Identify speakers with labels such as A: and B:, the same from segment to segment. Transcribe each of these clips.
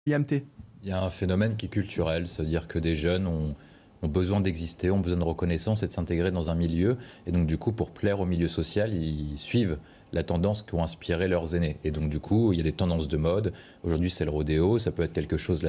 A: IMT.
B: Il y a un phénomène qui est culturel, c'est-à-dire que des jeunes ont besoin d'exister, ont besoin de reconnaissance et de s'intégrer dans un milieu. Et donc, du coup, pour plaire au milieu social, ils suivent la tendance qu'ont inspiré leurs aînés. Et donc, du coup, il y a des tendances de mode. Aujourd'hui, c'est le rodéo. Ça peut être quelque chose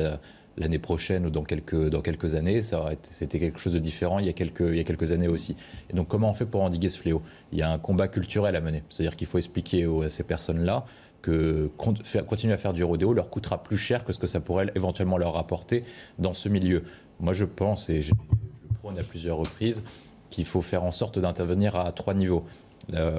B: l'année prochaine ou dans quelques années. C'était quelque chose de différent il y a quelques années aussi. Et donc, comment on fait pour endiguer ce fléau? Il y a un combat culturel à mener. C'est-à-dire qu'il faut expliquer à ces personnes-là que continuer à faire du rodéo leur coûtera plus cher que ce que ça pourrait éventuellement leur rapporter dans ce milieu. Moi, je pense, et je le prône à plusieurs reprises, qu'il faut faire en sorte d'intervenir à 3 niveaux.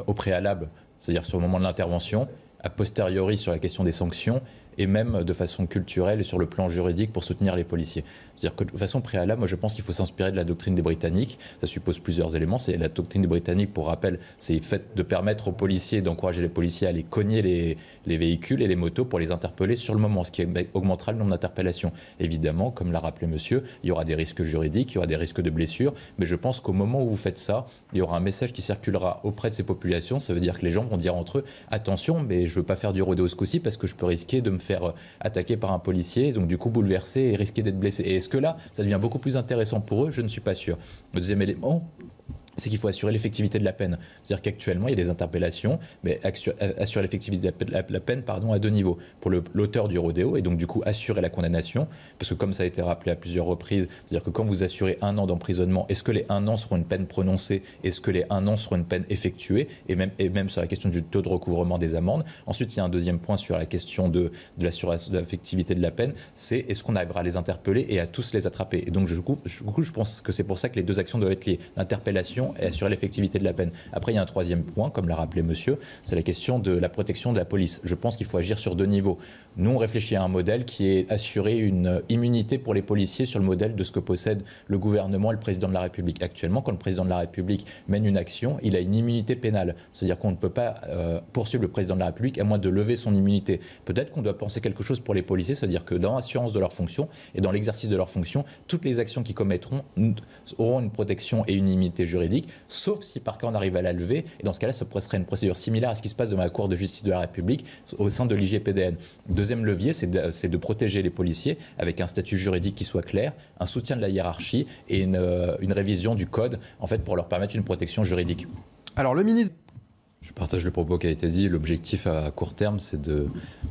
B: Au préalable, c'est-à-dire sur le moment de l'intervention, a posteriori sur la question des sanctions, et même de façon culturelle et sur le plan juridique pour soutenir les policiers. C'est-à-dire que de façon préalable, moi je pense qu'il faut s'inspirer de la doctrine des Britanniques. Ça suppose plusieurs éléments. C'est la doctrine des Britanniques, pour rappel, c'est fait de permettre aux policiers, d'encourager les policiers à aller cogner les véhicules et les motos pour les interpeller sur le moment, ce qui augmentera le nombre d'interpellations. Évidemment, comme l'a rappelé monsieur, il y aura des risques juridiques, il y aura des risques de blessures, mais je pense qu'au moment où vous faites ça, il y aura un message qui circulera auprès de ces populations. Ça veut dire que les gens vont dire entre eux, attention, mais je ne veux pas faire du rodéo ce coup-ci parce que je peux risquer de me faire attaquer par un policier, donc du coup bouleversé et risquer d'être blessé. Et est-ce que là, ça devient beaucoup plus intéressant pour eux? Je ne suis pas sûr. Le deuxième élément, c'est qu'il faut assurer l'effectivité de la peine. C'est-à-dire qu'actuellement, il y a des interpellations, mais assurer l'effectivité de la peine à 2 niveaux. Pour l'auteur du rodéo, et donc du coup assurer la condamnation, parce que comme ça a été rappelé à plusieurs reprises, c'est-à-dire que quand vous assurez 1 an d'emprisonnement, est-ce que les 1 an seront une peine prononcée? Est-ce que les 1 an seront une peine effectuée? Et même sur la question du taux de recouvrement des amendes. Ensuite, il y a un deuxième point sur la question de l'effectivité de la peine, c'est est-ce qu'on arrivera à les interpeller et à tous les attraper? Et donc du coup, je pense que c'est pour ça que les 2 actions doivent être liées. L'interpellation et assurer l'effectivité de la peine. Après, il y a un troisième point, comme l'a rappelé monsieur, c'est la question de la protection de la police. Je pense qu'il faut agir sur 2 niveaux. Nous, on réfléchit à un modèle qui est assurer une immunité pour les policiers sur le modèle de ce que possède le gouvernement et le président de la République. Actuellement, quand le président de la République mène une action, il a une immunité pénale. C'est-à-dire qu'on ne peut pas poursuivre le président de la République à moins de lever son immunité. Peut-être qu'on doit penser quelque chose pour les policiers, c'est-à-dire que dans l'assurance de leurs fonctions et dans l'exercice de leurs fonctions, toutes les actions qu'ils commettront auront une protection et une immunité juridique, sauf si par cas on arrive à la lever. Et dans ce cas-là, ça serait une procédure similaire à ce qui se passe devant la Cour de justice de la République au sein de l'IGPDN. Deuxième levier, c'est de protéger les policiers avec un statut juridique qui soit clair, un soutien de la hiérarchie et une révision du code en fait, pour leur permettre une protection juridique.
A: Alors le ministre...
B: Je partage le propos qui a été dit. L'objectif à court terme, c'est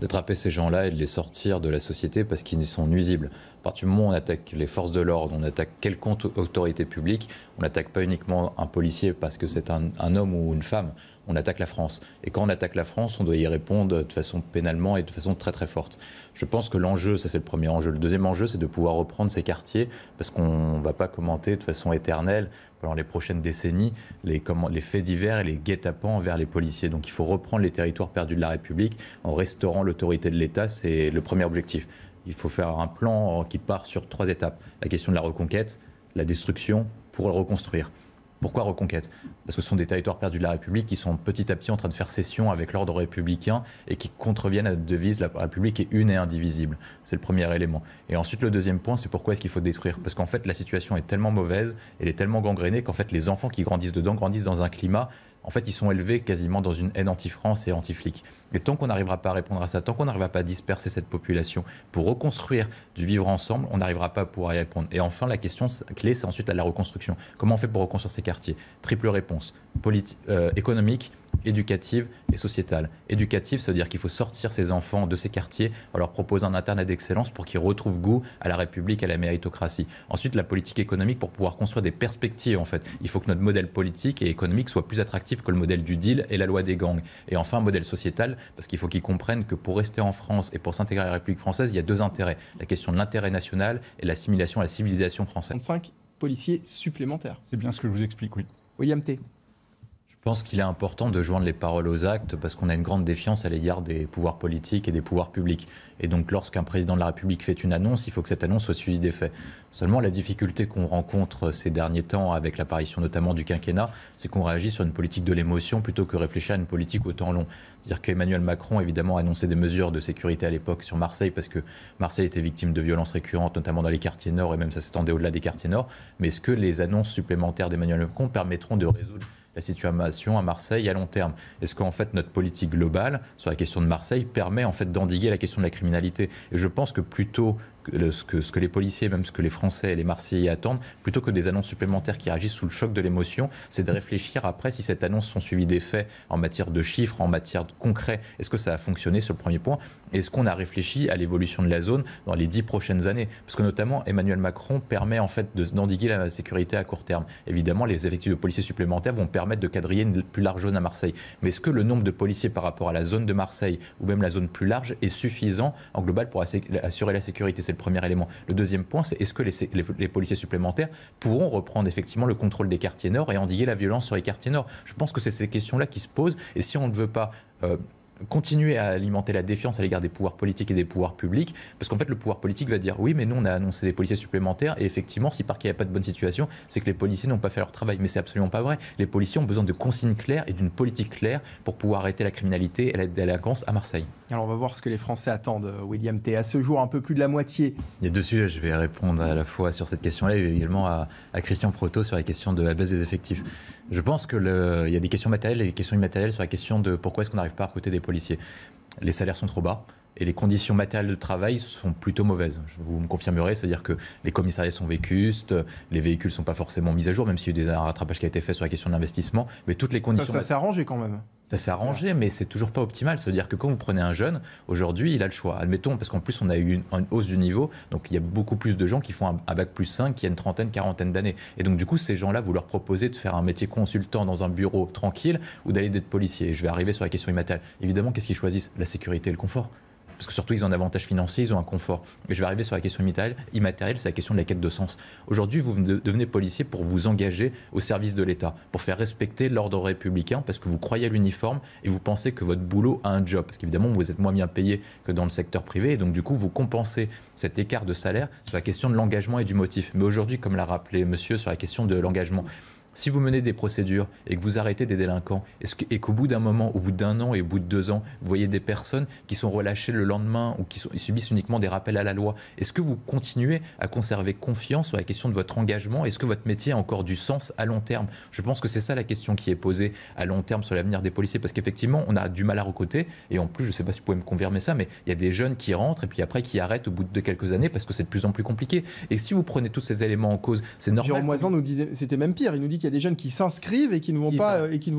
B: d'attraper ces gens-là et de les sortir de la société parce qu'ils sont nuisibles. À partir du moment où on attaque les forces de l'ordre, on attaque quelconque autorité publique, on n'attaque pas uniquement un policier parce que c'est un homme ou une femme, on attaque la France. Et quand on attaque la France, on doit y répondre de façon pénalement et de façon très très forte. Je pense que l'enjeu, ça c'est le premier enjeu. Le deuxième enjeu, c'est de pouvoir reprendre ces quartiers parce qu'on ne va pas commenter de façon éternelle pendant les prochaines décennies les faits divers et les guet-apens envers les policiers. Donc il faut reprendre les territoires perdus de la République en restaurant l'autorité de l'État, c'est le premier objectif. Il faut faire un plan qui part sur 3 étapes. La question de la reconquête, la destruction pour le reconstruire. Pourquoi reconquête? Parce que ce sont des territoires perdus de la République qui sont petit à petit en train de faire cession avec l'ordre républicain et qui contreviennent à la devise « La République est une et indivisible ». C'est le premier élément. Et ensuite, le deuxième point, c'est pourquoi est-ce qu'il faut détruire? Parce qu'en fait, la situation est tellement mauvaise, elle est tellement gangrénée qu'en fait, les enfants qui grandissent dedans grandissent dans un climat... En fait, ils sont élevés quasiment dans une haine anti-France et anti-flic. Et tant qu'on n'arrivera pas à répondre à ça, tant qu'on n'arrivera pas à disperser cette population pour reconstruire du vivre ensemble, on n'arrivera pas à pouvoir y répondre. Et enfin, la question clé, c'est ensuite la reconstruction. Comment on fait pour reconstruire ces quartiers? Triple réponse. Économique, éducative et sociétale. Éducative, ça veut dire qu'il faut sortir ces enfants de ces quartiers en leur proposant un internat d'excellence pour qu'ils retrouvent goût à la République, à la méritocratie. Ensuite, la politique économique pour pouvoir construire des perspectives, en fait. Il faut que notre modèle politique et économique soit plus attractif que le modèle du deal et la loi des gangs. Et enfin, un modèle sociétal, parce qu'il faut qu'ils comprennent que pour rester en France et pour s'intégrer à la République française, il y a 2 intérêts. La question de l'intérêt national et l'assimilation à la civilisation française.
A: 35 policiers supplémentaires.
C: C'est bien ce que je vous explique, oui.
A: William T.
B: Je pense qu'il est important de joindre les paroles aux actes parce qu'on a une grande défiance à l'égard des pouvoirs politiques et des pouvoirs publics. Et donc lorsqu'un président de la République fait une annonce, il faut que cette annonce soit suivie des faits. Seulement la difficulté qu'on rencontre ces derniers temps avec l'apparition notamment du quinquennat, c'est qu'on réagit sur une politique de l'émotion plutôt que réfléchir à une politique au temps long. C'est-à-dire qu'Emmanuel Macron évidemment a annoncé des mesures de sécurité à l'époque sur Marseille parce que Marseille était victime de violences récurrentes, notamment dans les quartiers nord et même ça s'étendait au-delà des quartiers nord. Mais est-ce que les annonces supplémentaires d'Emmanuel Macron permettront de résoudre la situation à Marseille à long terme? Est-ce qu'en fait notre politique globale sur la question de Marseille permet en fait d'endiguer la question de la criminalité? Et je pense que plutôt ce que les policiers, même ce que les Français et les Marseillais attendent, plutôt que des annonces supplémentaires qui réagissent sous le choc de l'émotion, c'est de réfléchir après si cette annonce sont suivies des faits en matière de chiffres, en matière de concret. Est-ce que ça a fonctionné sur le premier point? Est-ce qu'on a réfléchi à l'évolution de la zone dans les 10 prochaines années? Parce que notamment Emmanuel Macron permet en fait d'endiguer la sécurité à court terme. Évidemment, les effectifs de policiers supplémentaires vont permettre de quadriller une plus large zone à Marseille. Mais est-ce que le nombre de policiers par rapport à la zone de Marseille ou même la zone plus large est suffisant en global pour assurer la sécurité? C'est le premier élément. Le deuxième point, c'est est-ce que les policiers supplémentaires pourront reprendre effectivement le contrôle des quartiers nord et endiguer la violence sur les quartiers nord? Je pense que c'est ces questions-là qui se posent. Et si on ne veut pas continuer à alimenter la défiance à l'égard des pouvoirs politiques et des pouvoirs publics, parce qu'en fait le pouvoir politique va dire oui mais nous on a annoncé des policiers supplémentaires et effectivement si par qu'il n'y a pas de bonne situation c'est que les policiers n'ont pas fait leur travail, mais c'est absolument pas vrai. Les policiers ont besoin de consignes claires et d'une politique claire pour pouvoir arrêter la criminalité et la délinquance à Marseille.
A: Alors on va voir ce que les Français attendent, William T. À ce jour, un peu plus de la moitié.
B: Il y a deux sujets, je vais répondre à la fois sur cette question-là et également à Christian Proto sur la question de la baisse des effectifs. Je pense qu'il y a des questions matérielles et des questions immatérielles sur la question de pourquoi est-ce qu'on n'arrive pas à recruter des policiers. Les salaires sont trop bas et les conditions matérielles de travail sont plutôt mauvaises. Vous me confirmerez, c'est-à-dire que les commissariats sont vétustes, les véhicules ne sont pas forcément mis à jour, même s'il y a eu un rattrapage qui a été fait sur la question de l'investissement, mais toutes les conditions...
A: Ça s'est arrangé quand même.
B: Ça s'est arrangé, mais c'est toujours pas optimal. C'est-à-dire que quand vous prenez un jeune, aujourd'hui, il a le choix. Admettons, parce qu'en plus, on a eu une hausse du niveau, donc il y a beaucoup plus de gens qui font un bac plus 5 qui a une trentaine, quarantaine d'années. Et donc, du coup, ces gens-là, vous leur proposez de faire un métier consultant dans un bureau tranquille ou d'aller d'être policier. Je vais arriver sur la question immatérielle. Évidemment, qu'est-ce qu'ils choisissent? La sécurité et le confort. Parce que surtout, ils ont un avantage financier, ils ont un confort. Et je vais arriver sur la question immatérielle, c'est la question de la quête de sens. Aujourd'hui, vous devenez policier pour vous engager au service de l'État, pour faire respecter l'ordre républicain, parce que vous croyez à l'uniforme et vous pensez que votre boulot a un job. Parce qu'évidemment, vous êtes moins bien payé que dans le secteur privé. Et donc, du coup, vous compensez cet écart de salaire sur la question de l'engagement et du motif. Mais aujourd'hui, comme l'a rappelé monsieur sur la question de l'engagement, si vous menez des procédures et que vous arrêtez des délinquants et qu'au bout d'un moment, au bout d'un an et au bout de 2 ans, vous voyez des personnes qui sont relâchées le lendemain ou qui subissent uniquement des rappels à la loi, est-ce que vous continuez à conserver confiance sur la question de votre engagement? Est-ce que votre métier a encore du sens à long terme? Je pense que c'est ça la question qui est posée à long terme sur l'avenir des policiers, parce qu'effectivement, on a du mal à recruter et en plus, je ne sais pas si vous pouvez me confirmer ça, mais il y a des jeunes qui rentrent et puis après qui arrêtent au bout de quelques années parce que c'est de plus en plus compliqué. Et si vous prenez tous ces éléments en cause, c'est normal.
A: Jérôme Moisan nous disait, c'était même pire, il nous dit qu'il y a des jeunes qui s'inscrivent et qui ne vont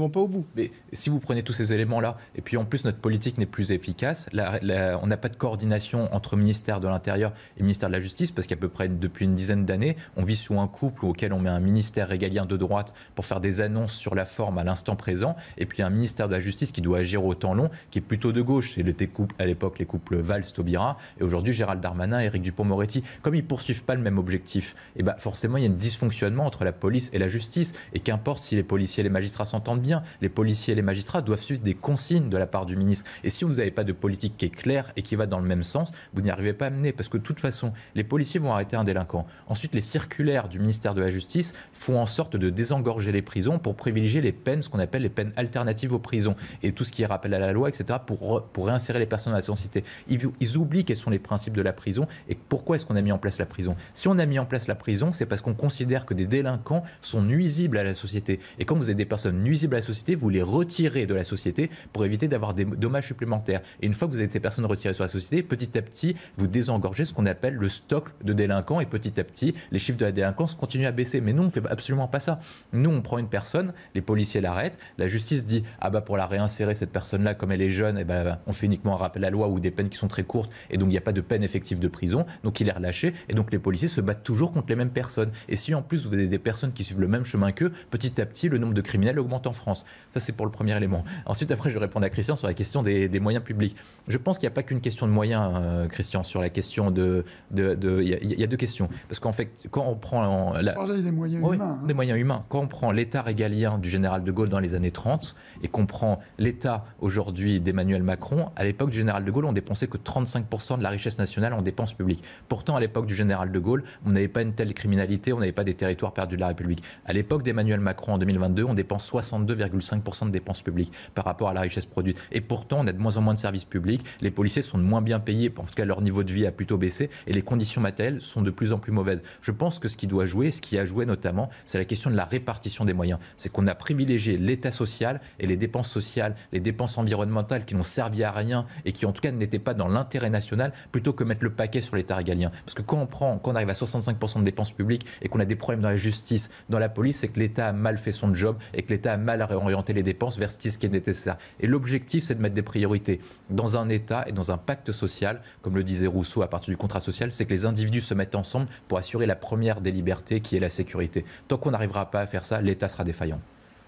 A: pas au bout.
B: Mais si vous prenez tous ces éléments-là, et puis en plus notre politique n'est plus efficace, on n'a pas de coordination entre ministère de l'Intérieur et ministère de la Justice, parce qu'à peu près depuis une dizaine d'années, on vit sous un couple auquel on met un ministère régalien de droite pour faire des annonces sur la forme à l'instant présent, et puis un ministère de la Justice qui doit agir au temps long, qui est plutôt de gauche. C'était à l'époque les couples Valls-Taubira, et aujourd'hui Gérald Darmanin et Éric Dupond-Moretti. Comme ils ne poursuivent pas le même objectif, et ben forcément il y a un dysfonctionnement entre la police et la justice, et qu'importe si les policiers et les magistrats s'entendent bien, les policiers et les magistrats doivent suivre des consignes de la part du ministre. Et si vous n'avez pas de politique qui est claire et qui va dans le même sens, vous n'y arrivez pas à mener, parce que de toute façon, les policiers vont arrêter un délinquant. Ensuite, les circulaires du ministère de la Justice font en sorte de désengorger les prisons pour privilégier les peines, ce qu'on appelle les peines alternatives aux prisons, et tout ce qui est rappel à la loi, etc., pour réinsérer les personnes dans la société. Ils oublient quels sont les principes de la prison et pourquoi est-ce qu'on a mis en place la prison. Si on a mis en place la prison, c'est parce qu'on considère que des délinquants sont nuisibles à la société. Et quand vous avez des personnes nuisibles à la société, vous les retirez de la société pour éviter d'avoir des dommages supplémentaires. Et une fois que vous avez des personnes retirées sur la société, petit à petit, vous désengorgez ce qu'on appelle le stock de délinquants, et petit à petit, les chiffres de la délinquance continuent à baisser. Mais nous, on ne fait absolument pas ça. Nous, on prend une personne, les policiers l'arrêtent, la justice dit « Ah bah pour la réinsérer, cette personne-là, comme elle est jeune, eh ben, on fait uniquement un rappel à la loi ou des peines qui sont très courtes, et donc il n'y a pas de peine effective de prison, donc il est relâché, et donc les policiers se battent toujours contre les mêmes personnes. Et si en plus vous avez des personnes qui suivent le même chemin qu'eux, petit à petit, le nombre de criminels augmente en France. Ça, c'est pour le premier élément. Ensuite, après, je vais répondre à Christian sur la question des moyens publics. Je pense qu'il n'y a pas qu'une question de moyens, Christian, sur la question de... Il y a deux questions. Parce qu'en fait, quand on prend...
C: Parler des moyens humains.
B: Des moyens humains. Quand on prend l'État régalien du général de Gaulle dans les années 30 et qu'on prend l'État aujourd'hui d'Emmanuel Macron, à l'époque du général de Gaulle, on dépensait que 35% de la richesse nationale en dépenses publiques. Pourtant, à l'époque du général de Gaulle, on n'avait pas une telle criminalité, on n'avait pas des territoires perdus de la République. À l'époque l'époque d'Emmanuel Macron en 2022, on dépense 62,5% de dépenses publiques par rapport à la richesse produite. Et pourtant, on a de moins en moins de services publics, les policiers sont de moins bien payés, en tout cas leur niveau de vie a plutôt baissé, et les conditions matérielles sont de plus en plus mauvaises. Je pense que ce qui doit jouer, ce qui a joué notamment, c'est la question de la répartition des moyens. C'est qu'on a privilégié l'État social et les dépenses sociales, les dépenses environnementales qui n'ont servi à rien et qui en tout cas n'étaient pas dans l'intérêt national, plutôt que mettre le paquet sur l'État régalien. Parce que quand on arrive à 65% de dépenses publiques et qu'on a des problèmes dans la justice, dans la police, c'est que l'État a mal fait son job et que l'État a mal réorienté les dépenses vers ce qui est nécessaire. Et l'objectif, c'est de mettre des priorités dans un État et dans un pacte social, comme le disait Rousseau à partir du contrat social, c'est que les individus se mettent ensemble pour assurer la première des libertés qui est la sécurité. Tant qu'on n'arrivera pas à faire ça, l'État sera défaillant.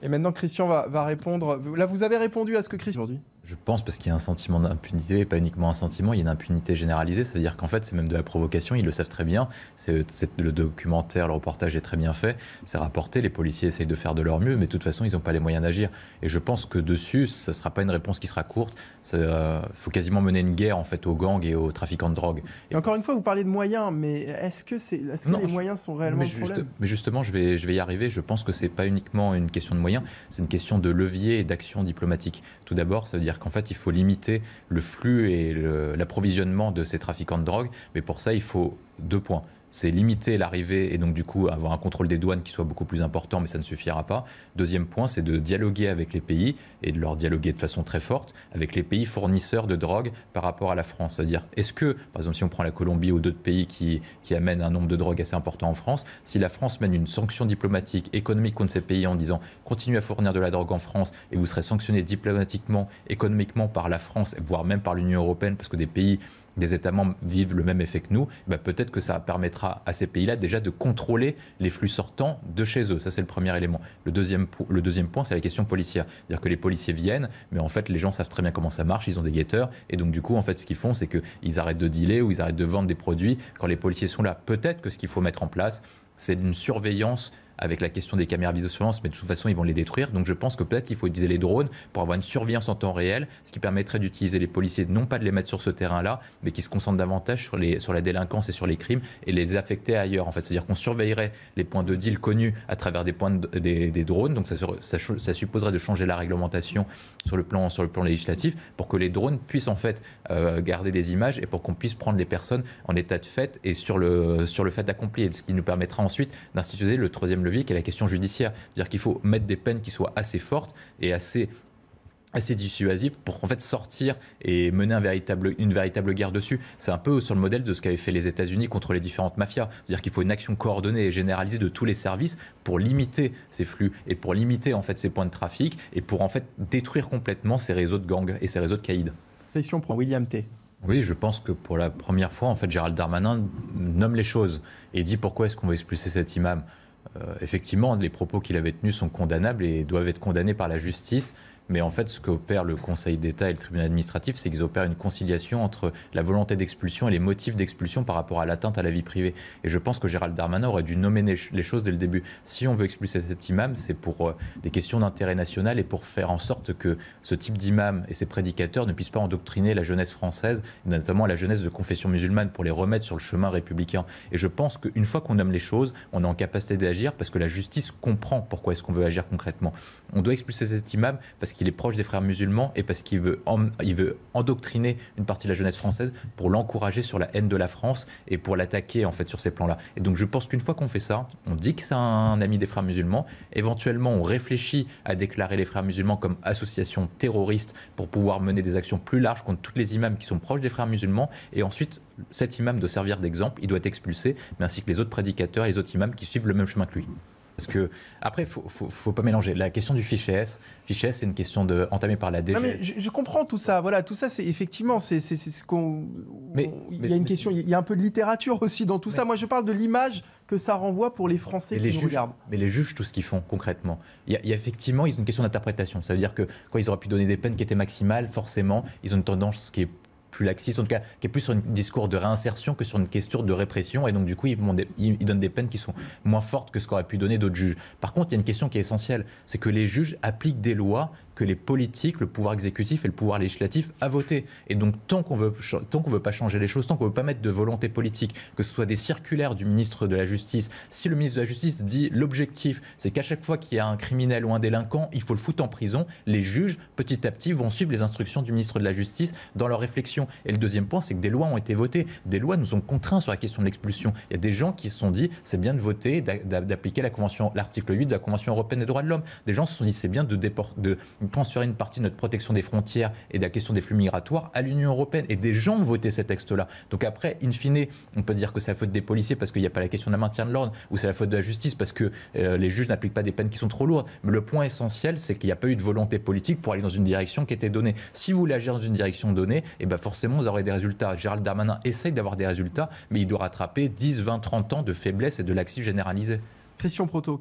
A: Et maintenant, Christian va répondre. Là, vous avez répondu à ce que Christian aujourd'hui.
B: Je pense parce qu'il y a un sentiment d'impunité, et pas uniquement un sentiment, il y a une impunité généralisée. Ça veut dire qu'en fait, c'est même de la provocation, ils le savent très bien. Le documentaire, le reportage est très bien fait, c'est rapporté, les policiers essayent de faire de leur mieux, mais de toute façon, ils n'ont pas les moyens d'agir. Et je pense que dessus, ce ne sera pas une réponse qui sera courte. Il faut quasiment mener une guerre en fait, aux gangs et aux trafiquants de drogue.
A: Et encore une fois, vous parlez de moyens, mais est-ce que les moyens sont réellement le problème ?
B: Mais justement, je vais y arriver. Je pense que ce n'est pas uniquement une question de moyens, c'est une question de levier et d'action diplomatique. Tout d'abord, ça veut dire qu'en fait, il faut limiter le flux et l'approvisionnement de ces trafiquants de drogue. Mais pour ça, il faut 2 points. C'est limiter l'arrivée et donc du coup avoir un contrôle des douanes qui soit beaucoup plus important, mais ça ne suffira pas. Deuxième point, c'est de dialoguer avec les pays et de leur dialoguer de façon très forte avec les pays fournisseurs de drogue par rapport à la France. C'est-à-dire, est-ce que, par exemple, si on prend la Colombie ou d'autres pays qui amènent un nombre de drogues assez important en France, si la France mène une sanction diplomatique, économique contre ces pays en disant continuez à fournir de la drogue en France et vous serez sanctionné diplomatiquement, économiquement par la France, voire même par l'Union européenne, parce que des États membres vivent le même effet que nous, peut-être que ça permettra à ces pays-là déjà de contrôler les flux sortants de chez eux. Ça, c'est le premier élément. Le deuxième point, c'est la question policière. C'est-à-dire que les policiers viennent, mais en fait, les gens savent très bien comment ça marche, ils ont des guetteurs, et donc du coup, en fait, ce qu'ils font, c'est qu'ils arrêtent de dealer ou ils arrêtent de vendre des produits quand les policiers sont là. Peut-être que ce qu'il faut mettre en place, c'est une surveillance avec la question des caméras de vidéosurveillance, mais de toute façon, ils vont les détruire. Donc je pense que peut-être qu'il faut utiliser les drones pour avoir une surveillance en temps réel, ce qui permettrait d'utiliser les policiers, non pas de les mettre sur ce terrain-là, mais qui se concentrent davantage sur la délinquance et sur les crimes et les affecter ailleurs. En fait, c'est-à-dire qu'on surveillerait les points de deal connus à travers des drones. Donc ça supposerait de changer la réglementation sur le plan législatif pour que les drones puissent en fait garder des images et pour qu'on puisse prendre les personnes en état de fait et sur le fait accompli. Et ce qui nous permettra ensuite d'instituer le troisième levier qui est la question judiciaire. C'est-à-dire qu'il faut mettre des peines qui soient assez fortes et assez dissuasives pour en fait sortir et mener une véritable guerre dessus. C'est un peu sur le modèle de ce qu'avaient fait les États-Unis contre les différentes mafias. C'est-à-dire qu'il faut une action coordonnée et généralisée de tous les services pour limiter ces flux et pour limiter en fait ces points de trafic et pour en fait détruire complètement ces réseaux de gangs et ces réseaux de caïds.
A: Question pour William T.
B: Oui, je pense que pour la première fois, en fait, Gérald Darmanin nomme les choses et dit pourquoi est-ce qu'on va expulser cet imam. Effectivement, les propos qu'il avait tenus sont condamnables et doivent être condamnés par la justice. Mais en fait, ce qu'opère le Conseil d'État et le tribunal administratif, c'est qu'ils opèrent une conciliation entre la volonté d'expulsion et les motifs d'expulsion par rapport à l'atteinte à la vie privée. Et je pense que Gérald Darmanin aurait dû nommer les choses dès le début. Si on veut expulser cet imam, c'est pour des questions d'intérêt national et pour faire en sorte que ce type d'imam et ses prédicateurs ne puissent pas endoctriner la jeunesse française, notamment la jeunesse de confession musulmane, pour les remettre sur le chemin républicain. Et je pense qu'une fois qu'on nomme les choses, on est en capacité d'agir parce que la justice comprend pourquoi est-ce qu'on veut agir concrètement. On doit expulser cet imam parce qu'il est proche des frères musulmans et parce qu'il veut endoctriner une partie de la jeunesse française pour l'encourager sur la haine de la France et pour l'attaquer en fait sur ces plans-là. Et donc je pense qu'une fois qu'on fait ça, on dit que c'est un ami des frères musulmans, éventuellement on réfléchit à déclarer les frères musulmans comme association terroriste pour pouvoir mener des actions plus larges contre tous les imams qui sont proches des frères musulmans et ensuite cet imam doit servir d'exemple, il doit être expulsé, mais ainsi que les autres prédicateurs et les autres imams qui suivent le même chemin que lui. Parce que, après, il ne faut pas mélanger. La question du fichier S, c'est une question entamée par la DGS.
A: Non, mais je comprends tout ça. Voilà, tout ça, c'est effectivement, c'est ce qu'on. Il y a une question, il y a un peu de littérature aussi dans tout ça. Moi, je parle de l'image que ça renvoie pour les Français qui nous regardent.
B: Mais les juges, tout ce qu'ils font concrètement, il y a effectivement, ils ont une question d'interprétation. Ça veut dire que quand ils auraient pu donner des peines qui étaient maximales, forcément, ils ont une tendance qui est plus laxiste, en tout cas, qui est plus sur un discours de réinsertion que sur une question de répression. Et donc, du coup, ils donnent des peines qui sont moins fortes que ce qu'auraient pu donner d'autres juges. Par contre, il y a une question qui est essentielle, c'est que les juges appliquent des lois que les politiques, le pouvoir exécutif et le pouvoir législatif a voté. Et donc, tant qu'on veut pas changer les choses, tant qu'on veut pas mettre de volonté politique, que ce soit des circulaires du ministre de la Justice, si le ministre de la Justice dit l'objectif, c'est qu'à chaque fois qu'il y a un criminel ou un délinquant, il faut le foutre en prison, les juges, petit à petit, vont suivre les instructions du ministre de la Justice dans leur réflexion. Et le deuxième point, c'est que des lois ont été votées. Des lois nous ont contraints sur la question de l'expulsion. Il y a des gens qui se sont dit, c'est bien de voter, d'appliquer l'article 8 de la Convention européenne des droits de l'homme. Des gens se sont dit, c'est bien de transférer une partie de notre protection des frontières et de la question des flux migratoires à l'Union européenne. Et des gens ont voté ces textes-là. Donc après, in fine, on peut dire que c'est la faute des policiers parce qu'il n'y a pas la question de la maintien de l'ordre, ou c'est la faute de la justice parce que les juges n'appliquent pas des peines qui sont trop lourdes. Mais le point essentiel, c'est qu'il n'y a pas eu de volonté politique pour aller dans une direction qui était donnée. Si vous voulez agir dans une direction donnée, et ben forcément, vous aurez des résultats. Gérald Darmanin essaye d'avoir des résultats, mais il doit rattraper 10, 20, 30 ans de faiblesse et de laxisme généralisé.
A: Christian Proto.